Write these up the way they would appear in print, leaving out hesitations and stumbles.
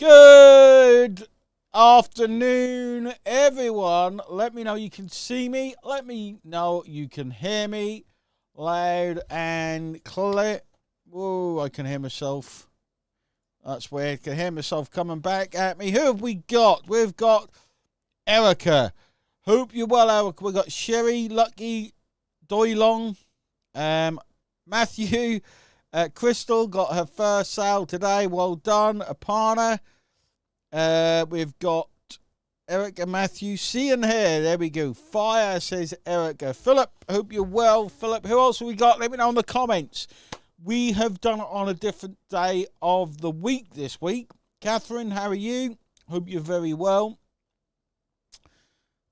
Good afternoon, everyone. Let me know you can see me. Let me know you can hear me loud and clear. Whoa, I can hear myself. That's weird. I can hear myself coming back at me. Who have we got? We've got Erica. Hope you're well, Erica. We've got Sherry, Lucky, Doylong, Matthew, Crystal got her first sale today. Well done, Apana. We've got Erica, Matthew, see and hear. There we go. Fire, says Erica. Philip, hope you're well. Philip, who else have we got? Let me know in the comments. We have done it on a different day of the week this week. Catherine, how are you? Hope you're very well.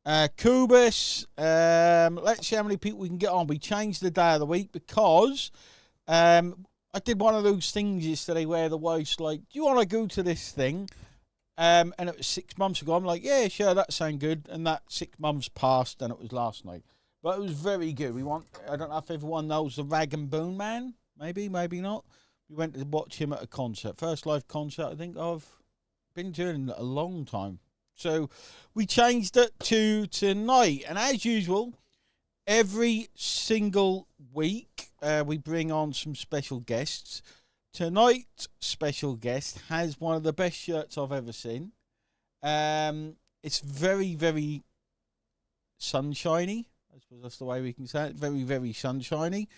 Kubis, let's see how many people we can get on. We changed the day of the week because I did one of those things yesterday where the wife's like, do you want to go to this thing? And it was 6 months ago. I'm like, yeah, sure, that sounds good. And that 6 months passed, and it was last night. But it was very good. I don't know if everyone knows the Rag and Bone Man. Maybe, maybe not. We went to watch him at a concert. First live concert I think I've been to in a long time. So we changed it to tonight. And as usual, every single week we bring on some special guests. Tonight's special guest has one of the best shirts I've ever seen. It's very, very sunshiny. I suppose that's the way we can say it. Very, very sunshiny.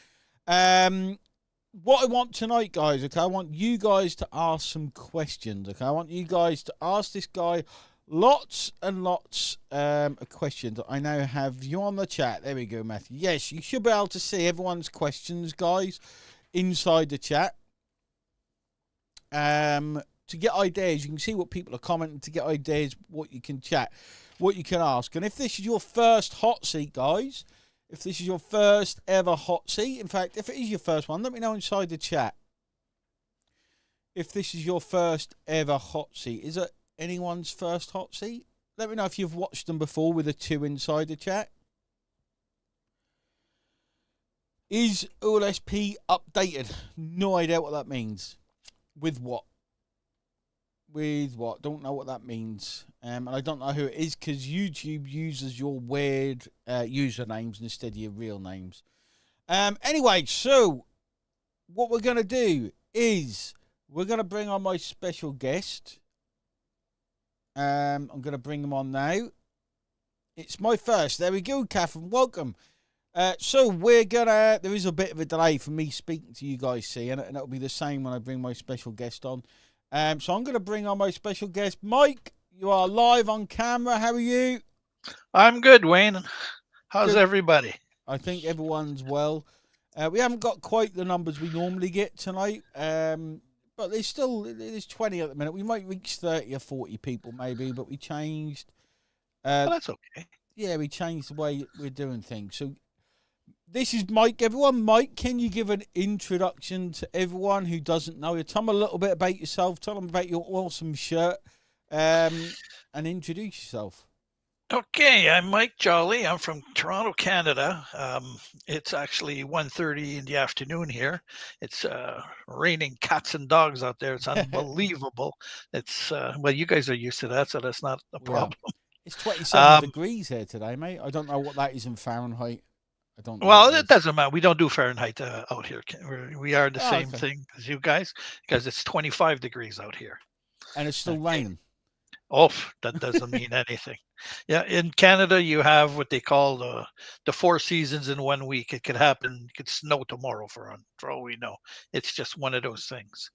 What I want tonight, guys, okay, I want you guys to ask some questions, okay? I want you guys to ask this guy lots and lots of questions. I now have you on the chat. There we go, Matthew. Yes, you should be able to see everyone's questions, guys, inside the chat. To get ideas, you can see what people are commenting, to get ideas, what you can chat, what you can ask. And if this is your first hot seat, guys, if this is your first ever hot seat, in fact, if it is your first one, let me know inside the chat. If this is your first ever hot seat, is it anyone's first hot seat? Let me know if you've watched them before with a 2 inside the chat. Is OLSP updated? No idea what that means. With what? With what? Don't know what that means. And I don't know who it is because YouTube uses your weird usernames instead of your real names. Anyway, so what we're going to do is we're going to bring on my special guest. I'm going to bring him on now. It's my first. There we go, Catherine. Welcome. So we're gonna. There is a bit of a delay for me speaking to you guys, see, and it'll be the same when I bring my special guest on. So I'm gonna bring on my special guest, Mike. You are live on camera. How are you? I'm good, Wayne. How's Good. everybody? I think everyone's well. We haven't got quite the numbers we normally get tonight, but there's 20 at the minute. We might reach 30 or 40 people maybe, but we changed. Well, that's okay. Yeah, we changed the way we're doing things. So. This is Mike, everyone. Mike, can you give an introduction to everyone who doesn't know you? Tell them a little bit about yourself. Tell them about your awesome shirt, and introduce yourself. Okay, I'm Mike Jolly. I'm from Toronto, Canada. It's actually 1:30 in the afternoon here. It's raining cats and dogs out there. It's unbelievable. It's well, you guys are used to that, so that's not a problem. It's 27 degrees here today, mate. I don't know what that is in Fahrenheit. I don't know. Well, it doesn't matter. We don't do Fahrenheit out here. We are the same thing as you guys because it's 25 degrees out here. And it's still raining. Oh, that doesn't mean anything. Yeah, in Canada, you have what they call the 4 seasons in 1 week. It could happen. It could snow tomorrow for all we know. It's just one of those things.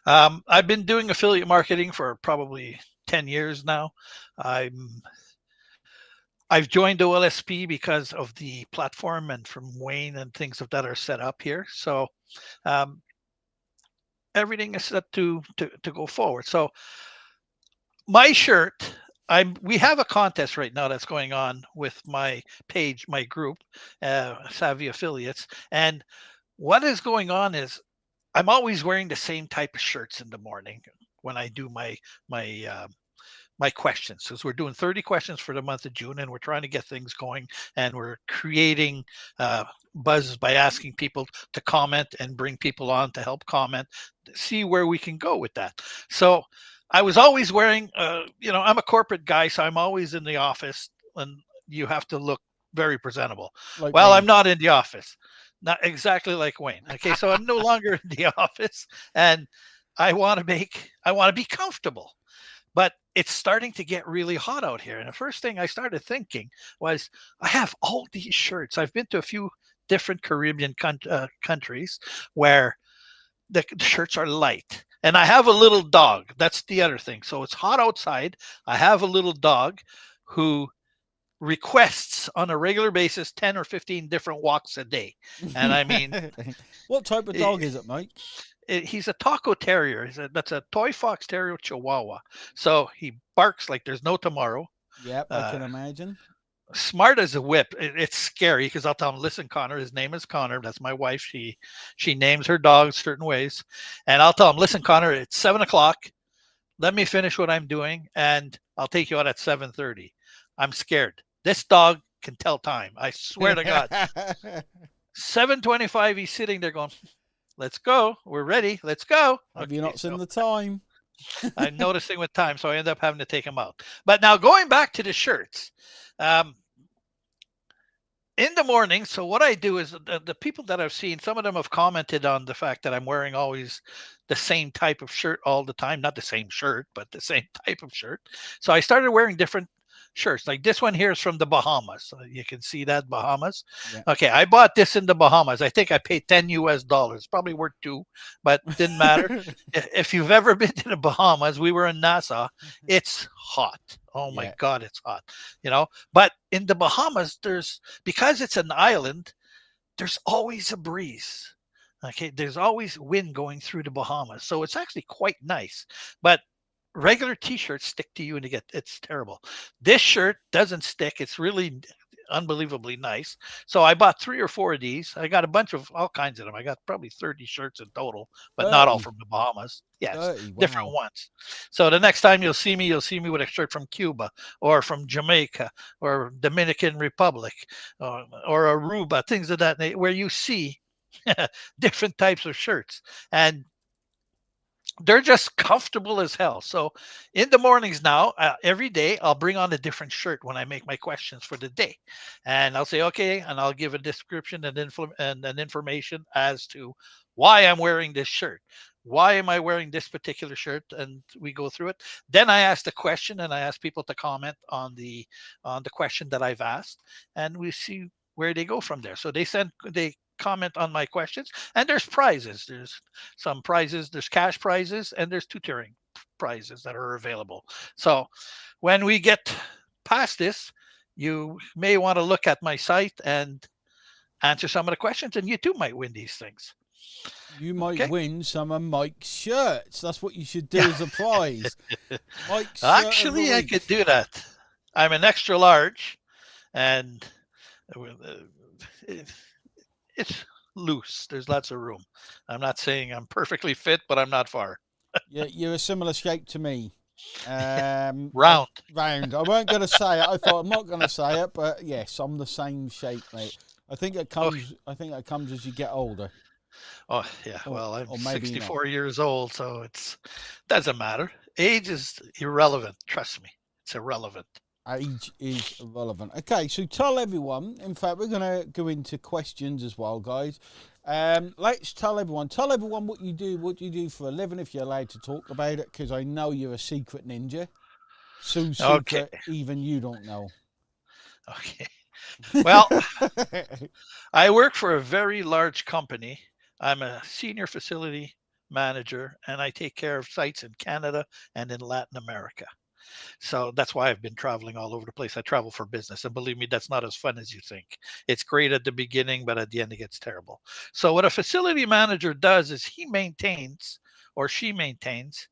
I've been doing affiliate marketing for probably 10 years now. I've joined OLSP because of the platform and from Wayne and things of that are set up here. So everything is set to go forward. So my shirt, we have a contest right now that's going on with my page, my group, Savvy Affiliates. And what is going on is I'm always wearing the same type of shirts in the morning when I do my questions, because we're doing 30 questions for the month of June, and we're trying to get things going, and we're creating buzz by asking people to comment and bring people on to help comment, see where we can go with that. So I was always wearing, I'm a corporate guy, so I'm always in the office, and you have to look very presentable. Like Well, I'm me. not in the office, not exactly like Wayne. Okay, so I'm no longer in the office, and I want to be comfortable. But it's starting to get really hot out here. And the first thing I started thinking was, I have all these shirts. I've been to a few different Caribbean countries where the shirts are light. And I have a little dog. That's the other thing. So it's hot outside. I have a little dog who requests on a regular basis 10 or 15 different walks a day. And I mean, What type of dog is it, Mike? he's a taco terrier. That's a toy fox terrier chihuahua. So he barks like there's no tomorrow. Yep, I Uh, can imagine. Smart as a whip. It's scary because I'll tell him, listen, Connor, his name is Connor. That's my wife. She names her dogs certain ways. And I'll tell him, listen, Connor, it's 7 o'clock. Let me finish what I'm doing, and I'll take you out at 7:30. I'm scared. This dog can tell time. I swear to God. 7:25, he's sitting there going, let's go. We're ready. Let's go. Have you Okay, not seen so the time? I'm noticing with time, so I end up having to take him out. But now going back to the shirts, um, in the morning, so what I do is the people that I've seen, some of them have commented on the fact that I'm wearing always the same type of shirt all the time. Not the same shirt, but the same type of shirt. So I started wearing different shirts. Like this one here is from the Bahamas. So you can see that, Bahamas. Yeah. Okay, I bought this in the Bahamas. I think I paid 10 US dollars, probably worth two, but didn't matter. If you've ever been to the Bahamas, we were in Nassau. It's hot. Oh my Yeah. God, it's hot. But in the Bahamas, because it's an island, there's always a breeze. Okay, there's always wind going through the Bahamas, so it's actually quite nice. But regular t-shirts stick to you and it's terrible. This shirt doesn't stick. It's really unbelievably nice. So I bought 3 or 4 of these. I got a bunch of all kinds of them. I got probably 30 shirts in total, but not all 30. from the Bahamas. Yes, 30. different Wow. ones. So the next time you'll see me with a shirt from Cuba or from Jamaica or Dominican Republic or Aruba, things of that where you see different types of shirts. And they're just comfortable as hell. So in the mornings now, every day I'll bring on a different shirt when I make my questions for the day, and I'll say okay, and I'll give a description and an information as to why I'm wearing this shirt. Why am I wearing this particular shirt? And we go through it. Then I ask the question, and I ask people to comment on the question that I've asked, and we see where they go from there. So they comment on my questions, and there's prizes. There's some prizes, there's cash prizes, and there's tutoring prizes that are available. So when we get past this, you may want to look at my site and answer some of the questions, and you too might win these things. You might Okay. win some of Mike's shirts. That's what you should do Yeah. as a prize. Mike's shirt of the Actually, I could week. do that. I'm an extra large, and it's loose. There's lots of room. I'm not saying I'm perfectly fit, but I'm not far. You're a similar shape to me. Round. Round. I weren't going to say it. I thought I'm not going to say it, but yes, I'm the same shape, mate. I think it Oh, comes. I think it comes as you get older, oh yeah. or Well, I'm or maybe not. 64 years old, so it's doesn't matter. Age is irrelevant. Trust me, it's irrelevant. Age is irrelevant. Okay, so tell everyone. In fact, we're going to go into questions as well, guys. Let's tell everyone. Tell everyone what you do. What you do for a living, if you're allowed to talk about it, because I know you're a secret ninja. So Okay. secret, even you don't know. Okay. Well, I work for a very large company. I'm a senior facility manager, and I take care of sites in Canada and in Latin America. So that's why I've been traveling all over the place. I travel for business. And believe me, that's not as fun as you think. It's great at the beginning, but at the end, it gets terrible. So, what a facility manager does is he maintains or she maintains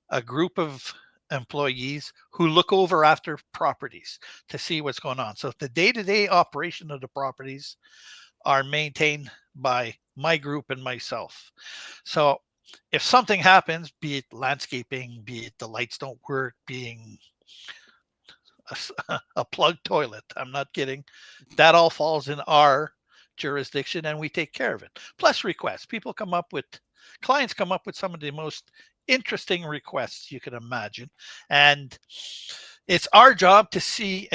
a group of employees who look over after properties to see what's going on. So, the day to day operation of the properties are maintained by my group and myself. So, if something happens, be it landscaping, be it the lights don't work, being a plugged toilet. I'm not kidding. That all falls in our jurisdiction and we take care of it. Plus requests. People come up with clients come up with some of the most interesting requests you can imagine, and it's our job to see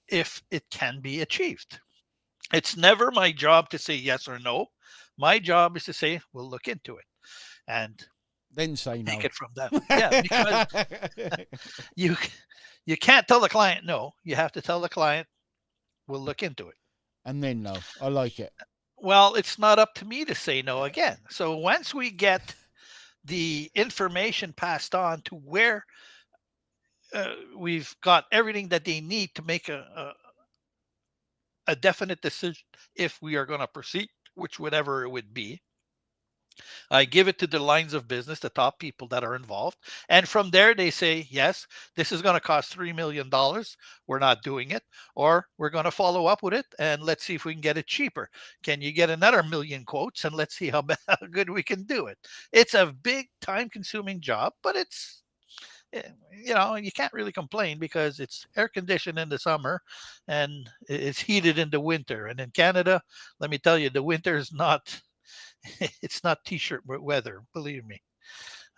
if it can be achieved. It's never my job to say yes or no. My job is to say we'll look into it and Then say take no. it from them. Yeah, because you you can't tell the client no. You have to tell the client we'll look into it. And then no. I like it. Well, it's not up to me to say no again. So once we get the information passed on to where we've got everything that they need to make a definite decision if we are going to proceed, which whatever it would be, I give it to the lines of business, the top people that are involved. And from there, they say, yes, this is going to cost $3 million. We're not doing it. Or we're going to follow up with it and let's see if we can get it cheaper. Can you get another million quotes? And let's see how, how good we can do it. It's a big time consuming job, but it's, you can't really complain because it's air conditioned in the summer and it's heated in the winter. And in Canada, let me tell you, the winter is not it's not t-shirt weather, believe me.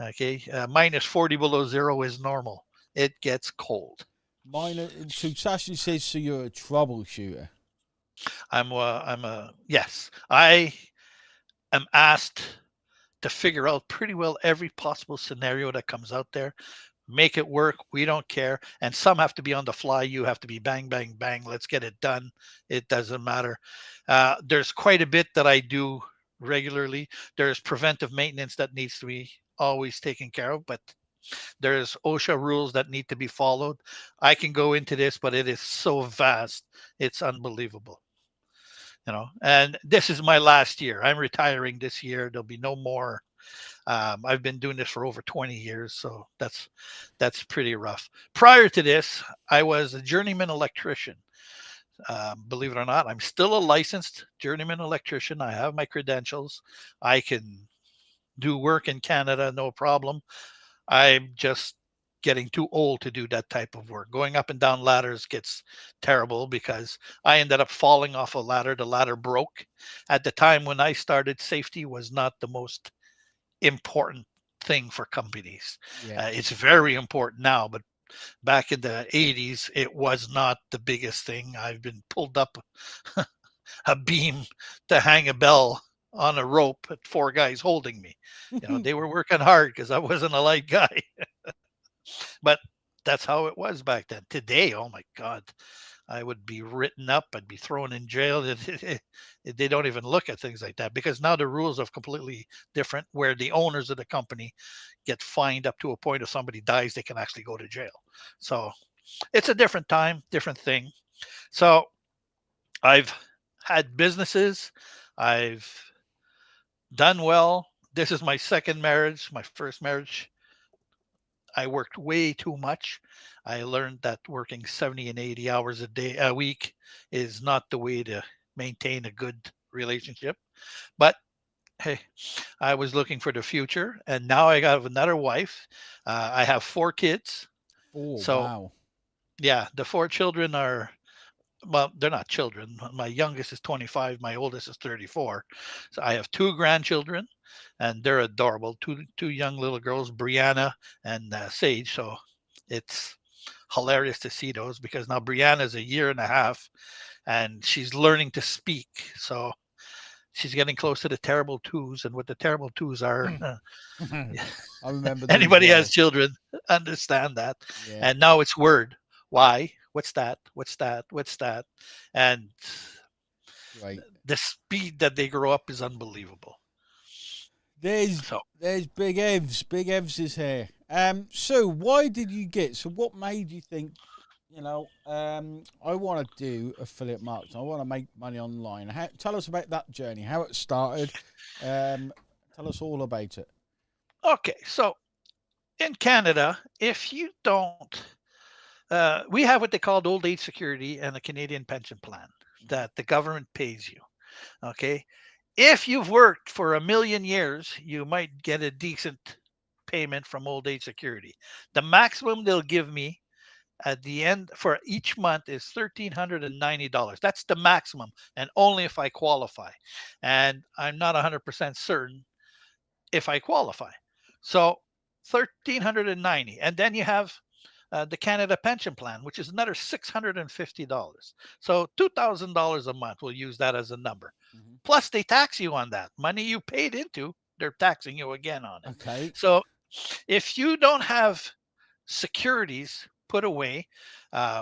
Okay, minus 40 below zero is normal. It gets cold. So Sashi says, so you're a troubleshooter. Yes, I am asked to figure out pretty well every possible scenario that comes out there, make it work. We don't care. And some have to be on the fly. You have to be bang, bang, bang. Let's get it done. It doesn't matter. There's quite a bit that I do regularly. There's preventive maintenance that needs to be always taken care of, but there's OSHA rules that need to be followed. I can go into this, but it is so vast. It's unbelievable. And this is my last year. I'm retiring this year. There'll be no more. I've been doing this for over 20 years, so that's pretty rough. Prior to this, I was a journeyman electrician. Believe it or not, I'm still a licensed journeyman electrician. I have my credentials. I can do work in Canada, no problem. I'm just getting too old to do that type of work. Going up and down ladders gets terrible because I ended up falling off a ladder. The ladder broke. At the time when I started, safety was not the most important thing for companies. Yeah. It's very important now, but back in the 80s, it was not the biggest thing. I've been pulled up a beam to hang a bell on a rope at four guys holding me. They were working hard because I wasn't a light guy, but that's how it was back then. Today, oh my God, I would be written up. I'd be thrown in jail. They don't even look at things like that because now the rules are completely different. Where the owners of the company get fined up to a point if somebody dies, they can actually go to jail. So it's a different time, different thing. So I've had businesses. I've done well. This is my second marriage. My first marriage, I worked way too much. I learned that working 70 and 80 hours a week is not the way to maintain a good relationship. But hey, I was looking for the future, and now I got another wife. I have four kids. Oh, So wow. yeah, the four children are, well, they're not children. My youngest is 25. My oldest is 34. So I have two grandchildren, and they're adorable. Two young little girls, Brianna and Sage. So it's hilarious to see those because now Brianna's a year and a half, and she's learning to speak. So she's getting close to the terrible twos, and what the terrible twos are. I remember those Anybody has well. children understand that. Yeah. And now it's word. Why? What's that? What's that? What's that? And Great. the speed that they grow up is unbelievable. There's So, there's Big Evs. Big Evs is here. So why did you get? So what made you think? I want to do affiliate marketing. I want to make money online. Tell us about that journey. How it started. Tell us all about it. okay. So in Canada, if you don't, we have what they call old age security and a Canadian pension plan that the government pays you. Okay. If you've worked for a million years, you might get a decent payment from old age security. The maximum they'll give me at the end for each month is $1,390. That's the maximum, and only if I qualify. And I'm not 100% certain if I qualify. So 1,390, and then you have the Canada Pension Plan, which is another $650. So $2,000 a month. We'll use that as a number. Hmm. Plus, they tax you on that money you paid into. They're taxing you again on it. Okay. So if you don't have securities put away,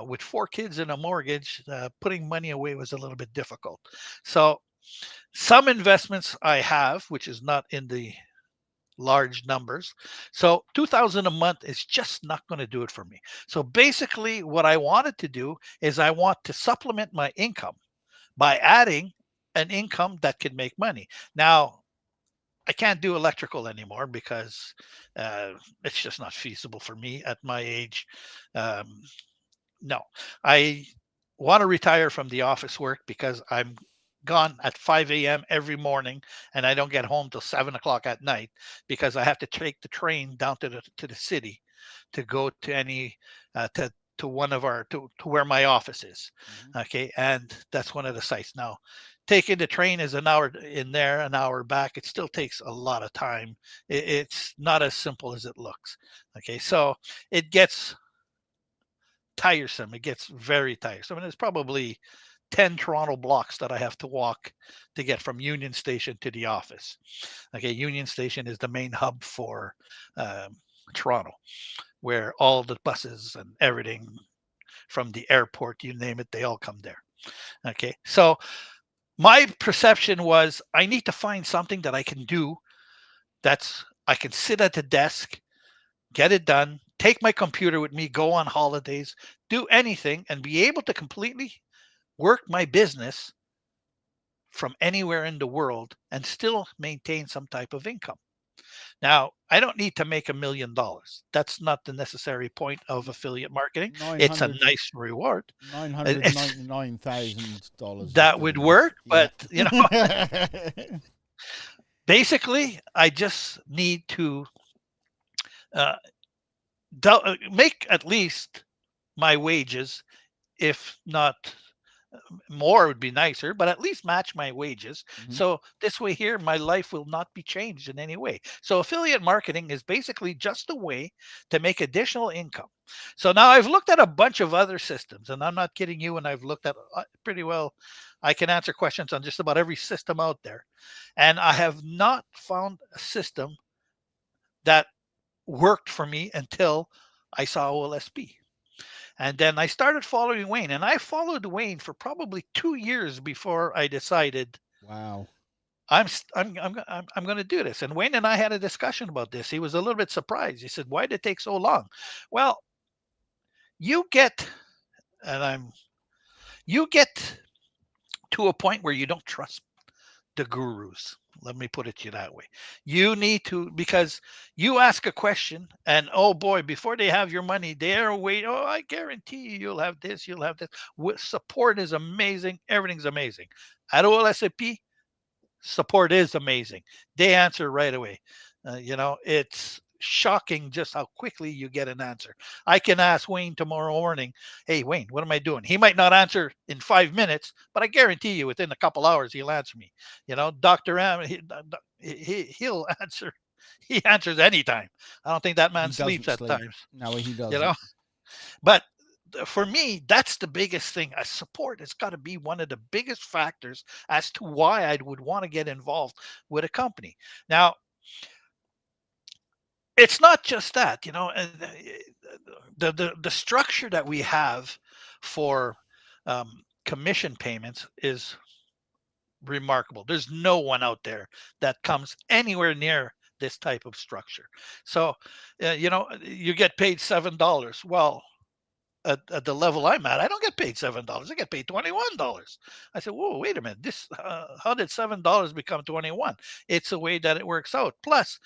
with 4 kids and a mortgage, putting money away was a little bit difficult. So some investments I have, which is not in the large numbers. So 2000 a month is just not going to do it for me. So basically what I wanted to do is I want to supplement my income by adding an income that can make money. Now, I can't do electrical anymore because uh, it's just not feasible for me at my age. Um, no, I want to retire from the office work because I'm gone at 5 a.m. every morning, and I don't get home till 7 o'clock at night because I have to take the train down to the city to go to any to one of our to where my office is. Hmm. Okay, and that's one of the sites. Now, taking the train is an hour in there, an hour back. It still takes a lot of time. It's not as simple as it looks. Okay, so it gets tiresome. It gets very tiresome. And there's probably 10 Toronto blocks that I have to walk to get from Union Station to the office. Okay, Union Station is the main hub for um, Toronto, where all the buses and everything from the airport, you name it, they all come there. Okay, so my perception was I need to find something that I can do that's I can sit at the desk, get it done, take my computer with me, go on holidays, do anything, and be able to completely work my business from anywhere in the world and still maintain some type of income. Now, I don't need to make $1 million. That's not the necessary point of affiliate marketing. Nine It's a hundred nice reward. nine hundred It's, $999,000 is that good would enough. work, Yeah. but basically, I just need to uh, make at least my wages, if not more would be nicer, but at least match my wages. Hmm. So this way here, my life will not be changed in any way. So affiliate marketing is basically just a way to make additional income. So now I've looked at a bunch of other systems, and I'm not kidding you. And I've looked at pretty well, I can answer questions on just about every system out there. And I have not found a system that worked for me until I saw OLSP. And then I started following Wayne, and I followed Wayne for probably 2 years before I decided Wow. I'm going to do this. And Wayne and I had a discussion about this. He was a little bit surprised. He said, "Why did it take so long?" Well, you get and I'm you get to a point where you don't trust the gurus. Let me put it to you that way. You need to, because you ask a question, and oh boy, before they have your money, they're waiting. Oh, I guarantee you, you'll have this, you'll have this. Support is amazing. Everything's amazing. At OLSAP, support is amazing. They answer right away. It's shocking just how quickly you get an answer. I can ask Wayne tomorrow morning, "Hey, Wayne, what am I doing?" He might not answer in 5 minutes, but I guarantee you within a couple hours he'll answer me. Dr. M, he'll answer. He answers anytime. I don't think that man He sleeps doesn't at sleep. times, No, he you know. doesn't. But for me, that's the biggest thing. A support has got to be one of the biggest factors as to why I would want to get involved with a company. Now, it's not just that, and the structure that we have for commission payments is remarkable. There's no one out there that comes anywhere near this type of structure. So, you get paid $7. Well, at the level I'm at, I don't get paid $7. I get paid $21. I said, "Whoa, wait a minute! How did $7 become 21?" It's the way that it works out. Plus,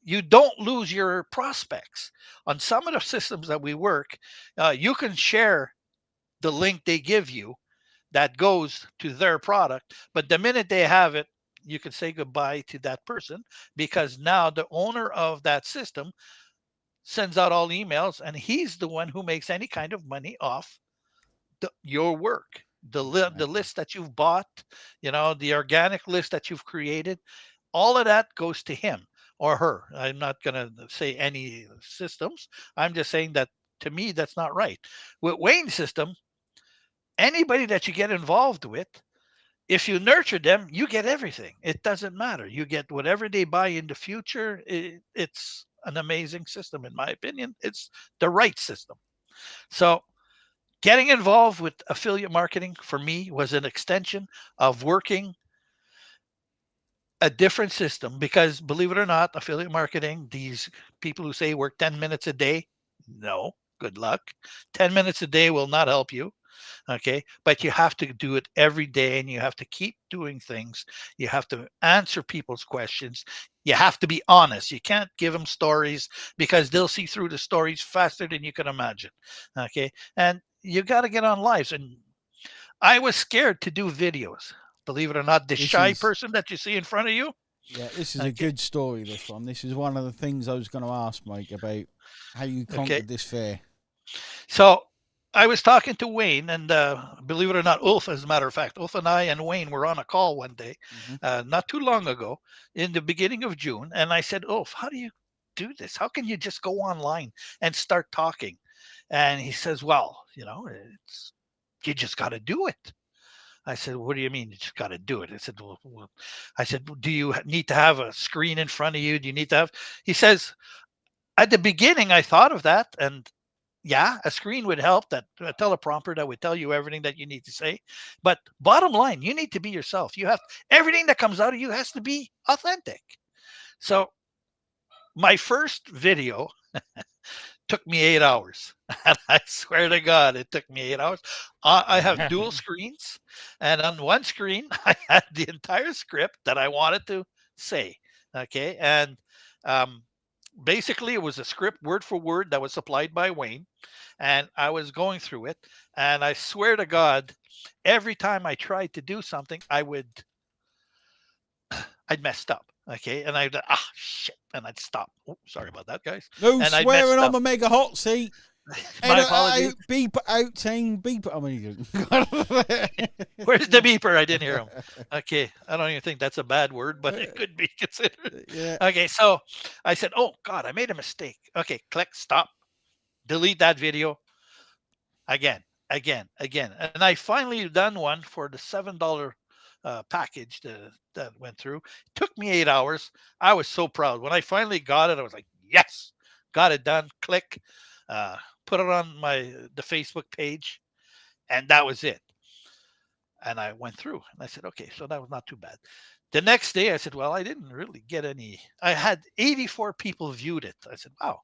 you don't lose your prospects. On some of the systems that we work, you can share the link they give you that goes to their product, but the minute they have it, you can say goodbye to that person because now the owner of that system sends out all emails and he's the one who makes any kind of money off your work, the Exactly. list that you've bought, the organic list that you've created. All of that goes to him. or her. I'm not going to say any systems. I'm just saying that to me, that's not right. With Wayne's system, anybody that you get involved with, if you nurture them, you get everything. It doesn't matter. You get whatever they buy in the future. It's an amazing system, in my opinion. It's the right system. So, getting involved with affiliate marketing for me was an extension of working a different system because, believe it or not, affiliate marketing, these people who say work 10 minutes a day, no, good luck. 10 minutes a day will not help you. Okay, but you have to do it every day, and you have to keep doing things. You have to answer people's questions. You have to be honest. You can't give them stories because they'll see through the stories faster than you can imagine. Okay, and you got to get on lives. And I was scared to do videos, believe it or not. The This shy is person that you see in front of you. Yeah, this is a Okay, good story. This one. This is one of the things I was going to ask Mike about how you okay. conquered this fear. So I was talking to Wayne, and believe it or not, Ulf, as a matter of fact, Ulf and I and Wayne were on a call one day, Hmm. not too long ago, in the beginning of June. And I said, Ulf, how do you do this? How can you just go online and start talking? And he says, well, you just got to do it. I said, what do you mean you just got to do it? I said, I said, do you need to have a screen in front of you? Do you need to have? He says, at the beginning, I thought of that, and yeah, a screen would help, that a teleprompter that would tell you everything that you need to say. But bottom line, you need to be yourself. You have everything that comes out of you has to be authentic. So my first video took me 8 hours. And I swear to God, it took me 8 hours. I have dual screens. And on one screen, I had the entire script that I wanted to say. Okay. And um, basically, it was a script word for word that was supplied by Wayne. And I was going through it. And I swear to God, every time I tried to do something, I'd messed up. Okay. And I'd, shit. And I'd stop. Oh, sorry about that, guys. No And I'd swearing messed on up. my Mega Hotseat. My Edit apologies. out, beep it out, team, beep it. I mean, Where's the beeper? I didn't hear him. Okay. I don't even think that's a bad word, but it could be considered. yeah. Okay. So I said, oh, God, I made a mistake. Okay. Click, stop, delete that video again, again. And I finally done one for the $7 package that went through. It took me 8 hours. I was so proud. When I finally got it, I was like, yes, got it done. Click, uh, put it on the Facebook page, and that was it. And I went through and I said, okay, so that was not too bad. The next day I said, well, I didn't really get any. I had 84 people viewed it. I said, wow,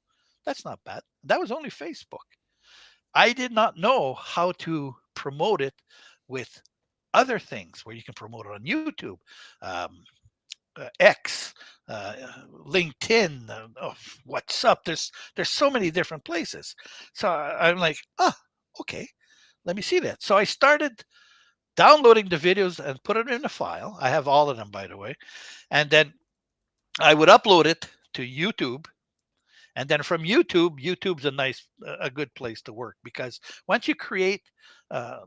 that's not bad. That was only Facebook. I did not know how to promote it with other things where you can promote it on YouTube, um, X, uh, LinkedIn, oh, what's up? There's so many different places. So I'm like, okay, let me see that. So I started downloading the videos and put it in a file. I have all of them, by the way, and then I would upload it to YouTube. And then from YouTube, YouTube's a good place to work because once you create uh,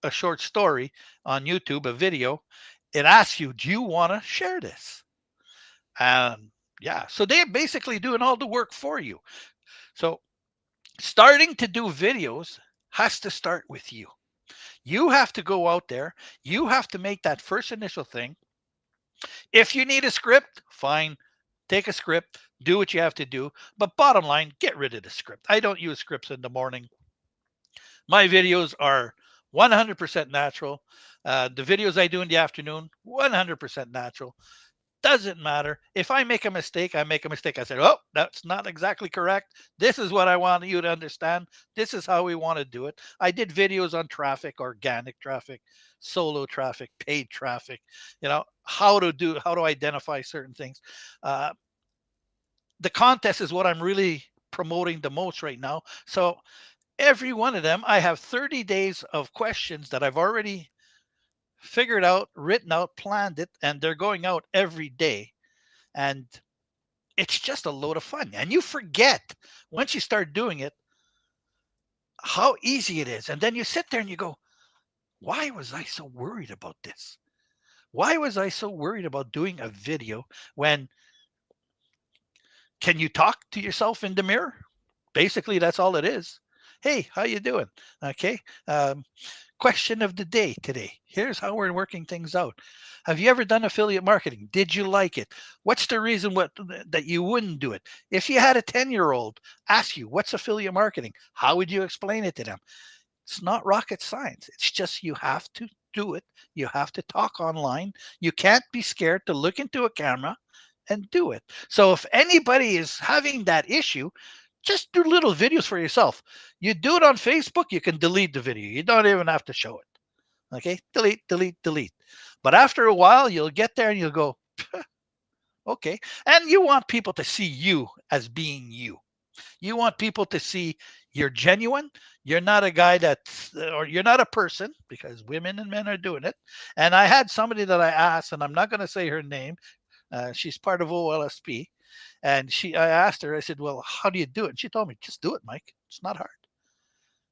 a short story on YouTube, a video, it asks you, do you want to share this? And yeah, so they're basically doing all the work for you. So starting to do videos has to start with you. You have to go out there. You have to make that first initial thing. If you need a script, fine. Take a script, do what you have to do. But bottom line, get rid of the script. I don't use scripts in the morning. My videos are 100% natural. The videos I do in the afternoon, 100% natural. Doesn't matter. If I make a mistake, I make a mistake. I said, oh, that's not exactly correct. This is what I want you to understand. This is how we want to do it. I did videos on traffic, organic traffic, solo traffic, paid traffic, how to identify certain things. Uh, the contest is what I'm really promoting the most right now. So every one of them, I have 30 days of questions that I've already figured out, written out, planned it, and they're going out every day. And it's just a load of fun. And you forget once you start doing it how easy it is. And then you sit there and you go, why was I so worried about this? Why was I so worried about doing a video when Can you talk to yourself in the mirror? Basically, that's all it is. Hey, how you doing? Okay. Question of the day today. Here's how we're working things out. Have you ever done affiliate marketing? Did you like it? What's the reason that you wouldn't do it? If you had a 10-year-old ask you what's affiliate marketing, how would you explain it to them? It's not rocket science. It's just you have to do it. You have to talk online. You can't be scared to look into a camera and do it. So if anybody is having that issue, just do little videos for yourself. You do it on Facebook, you can delete the video. You don't even have to show it. Okay? Delete, delete, delete. But after a while, you'll get there and you'll go, okay. And you want people to see you as being you. You want people to see you're genuine. You're not a guy or you're not a person, because women and men are doing it. And I had somebody that I asked, and I'm not going to say her name. She's part of OLSP. And I asked her, I said, well, how do you do it? And she told me, just do it, Mike. It's not hard.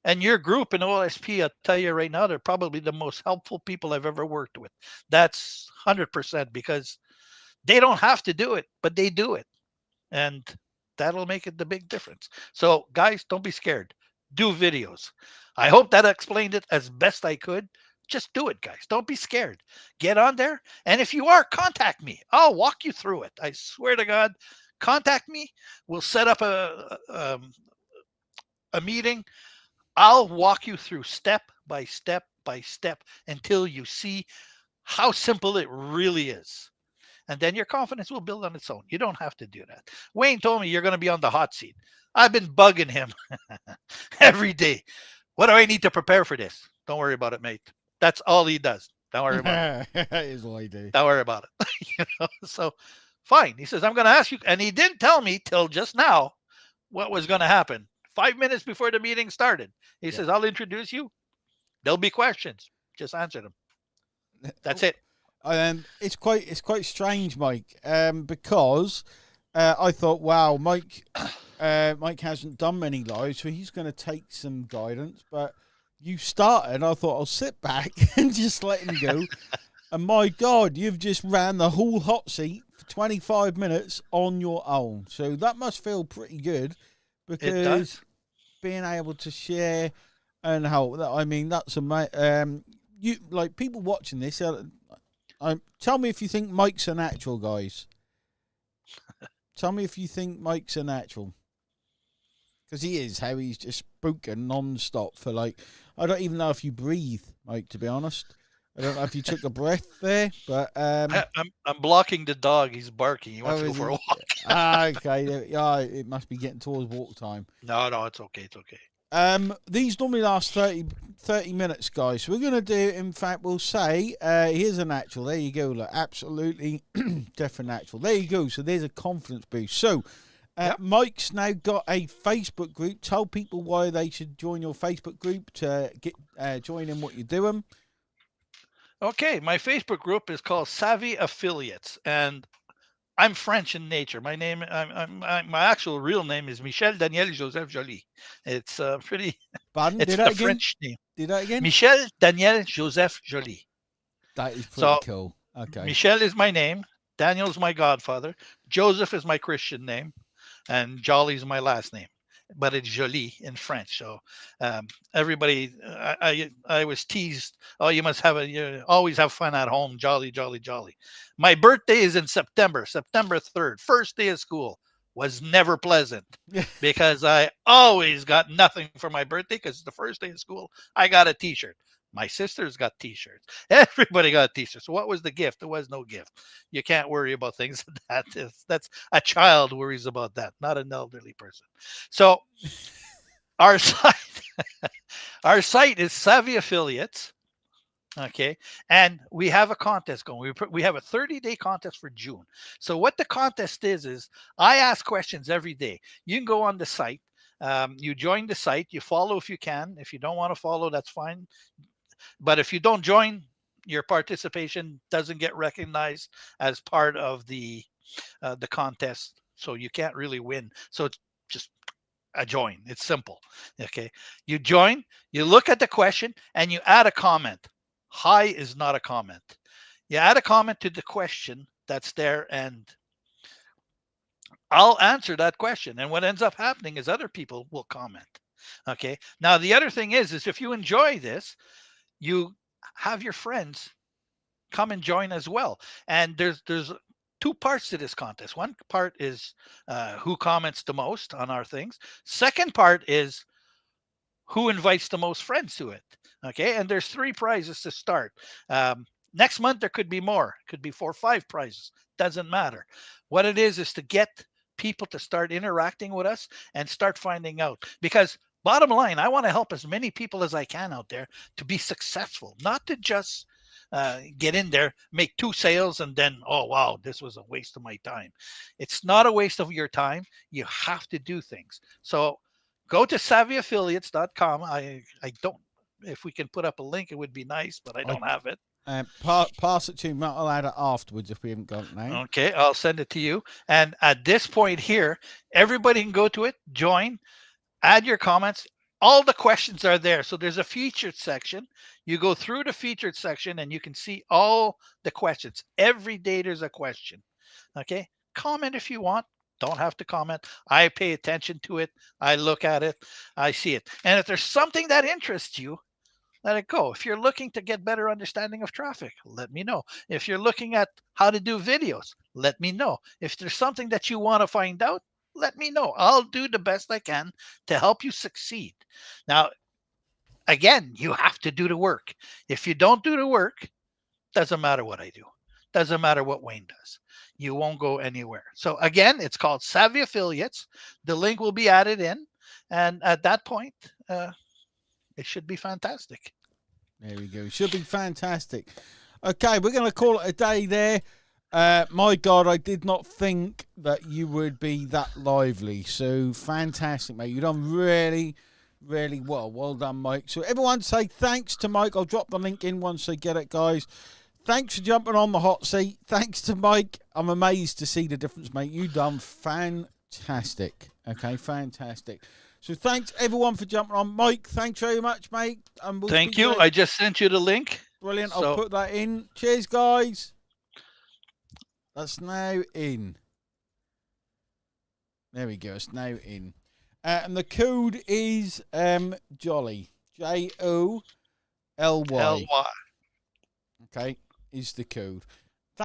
And your group in OLSP, I'll tell you right now, they're probably the most helpful people I've ever worked with. That's 100%, because they don't have to do it, but they do it. And that'll make it the big difference. So guys, don't be scared. Do videos. I hope that explained it as best I could. Just do it, guys. Don't be scared. Get on there. And if you are, contact me. I'll walk you through it. I swear to God, contact me. We'll set up a meeting. I'll walk you through step by step by step until you see how simple it really is. And then your confidence will build on its own. You don't have to do that. Wayne told me you're going to be on the hot seat. I've been bugging him every day. What do I need to prepare for this? Don't worry about it, mate. That's all he does. Don't worry about it. That is what I do. Don't worry about it. So fine. He says, I'm going to ask you. And he didn't tell me till just now what was going to happen. 5 minutes before the meeting started. He says, I'll introduce you. There'll be questions. Just answer them. That's it. It's quite strange, Mike, because I thought, wow, Mike hasn't done many lives, so he's going to take some guidance. But you started, I thought I'll sit back and just let him go. And my God, you've just ran the whole hot seat for 25 minutes on your own. So that must feel pretty good, because being able to share and help. I mean, that's amazing. You like people watching this. Tell me if you think Mike's a natural, guys. Tell me if you think Mike's a natural. Because he is, how he's just spoken non-stop for like, I don't even know if you breathe, Mike, to be honest. I don't know if you took a breath there, but... I'm blocking the dog. He's barking. He wants to go for a walk. Okay. Yeah, it must be getting towards walk time. No, it's okay. It's okay. These normally last 30 minutes, guys. So we're going to do, in fact, we'll say, here's a natural. There you go. Look, absolutely definitely natural. There you go. So there's a confidence boost. So Mike's now got a Facebook group. Tell people why they should join your Facebook group to get join in what you're doing. Okay, my Facebook group is called Savvy Affiliates, and I'm French in nature. My name, my actual real name is Michel Daniel Joseph Joly. It's pretty. Pardon? It's a French name. Do that again. Michel Daniel Joseph Joly. That is pretty cool. Okay. Michel is my name. Daniel's my godfather. Joseph is my Christian name, and Jolly is my last name. But it's Joly in French. So everybody, I was teased. Oh, you always have fun at home. Jolly, jolly, jolly. My birthday is in September 3rd. First day of school. Was never pleasant because I always got nothing for my birthday, because the first day of school, I got a t-shirt. My sisters got t-shirts. Everybody got t-shirts. So what was the gift? There was no gift. You can't worry about things like that. That's a child worries about that, not an elderly person. So our site is Savvy Affiliates. Okay. And we have a contest going. We have a 30-day contest for June. So what the contest is I ask questions every day. You can go on the site. You join the site. You follow if you can. If you don't want to follow, that's fine. But if you don't join, your participation doesn't get recognized as part of the contest. So you can't really win. So it's just a join. It's simple. Okay. You join, you look at the question, and you add a comment. Hi is not a comment. You add a comment to the question that's there, and I'll answer that question. And what ends up happening is other people will comment. Okay. Now, the other thing is if you enjoy this, you have your friends come and join as well. And there's two parts to this contest. One part is who comments the most on our things. Second part is who invites the most friends to it. Okay, and there's 3 prizes to start. Next month there could be more. Could be 4 or 5 prizes. Doesn't matter. What it is to get people to start interacting with us and start finding out. Because bottom line, I want to help as many people as I can out there to be successful, not to just get in there, make 2 sales, and then, oh, wow, this was a waste of my time. It's not a waste of your time. You have to do things. So go to savvyaffiliates.com. I don't, if we can put up a link, it would be nice, but I don't have it. Pass it to me. I'll add it afterwards if we haven't got it now. Okay, I'll send it to you. And at this point here, everybody can go to it, join, add your comments. All the questions are there. So there's a featured section. You go through the featured section and you can see all the questions. Every day there's a question. Okay, comment if you want. Don't have to comment. I pay attention to it. I look at it. I see it. And if there's something that interests you, let it go. If you're looking to get better understanding of traffic, let me know. If you're looking at how to do videos, let me know. If there's something that you want to find out, let me know. I'll do the best I can to help you succeed. Now, again, you have to do the work. If you don't do the work, doesn't matter what I do. Doesn't matter what Wayne does. You won't go anywhere. So again, it's called Savvy Affiliates. The link will be added in. And at that point, it should be fantastic. There we go. It should be fantastic. Okay, we're going to call it a day there. My God, I did not think that you would be that lively. So fantastic, mate. You've done really, really well. Well done, Mike. So everyone say thanks to Mike. I'll drop the link in once they get it, guys. Thanks for jumping on the hot seat. Thanks to Mike. I'm amazed to see the difference, mate. You've done fantastic. Okay, fantastic. So thanks, everyone, for jumping on. Mike, thanks very much, mate. And we'll Thank you. I just sent you the link. Brilliant. So, I'll put that in. Cheers, guys. That's now in. There we go. It's now in. And the code is Jolly. Jolly. LY. Okay, is the code.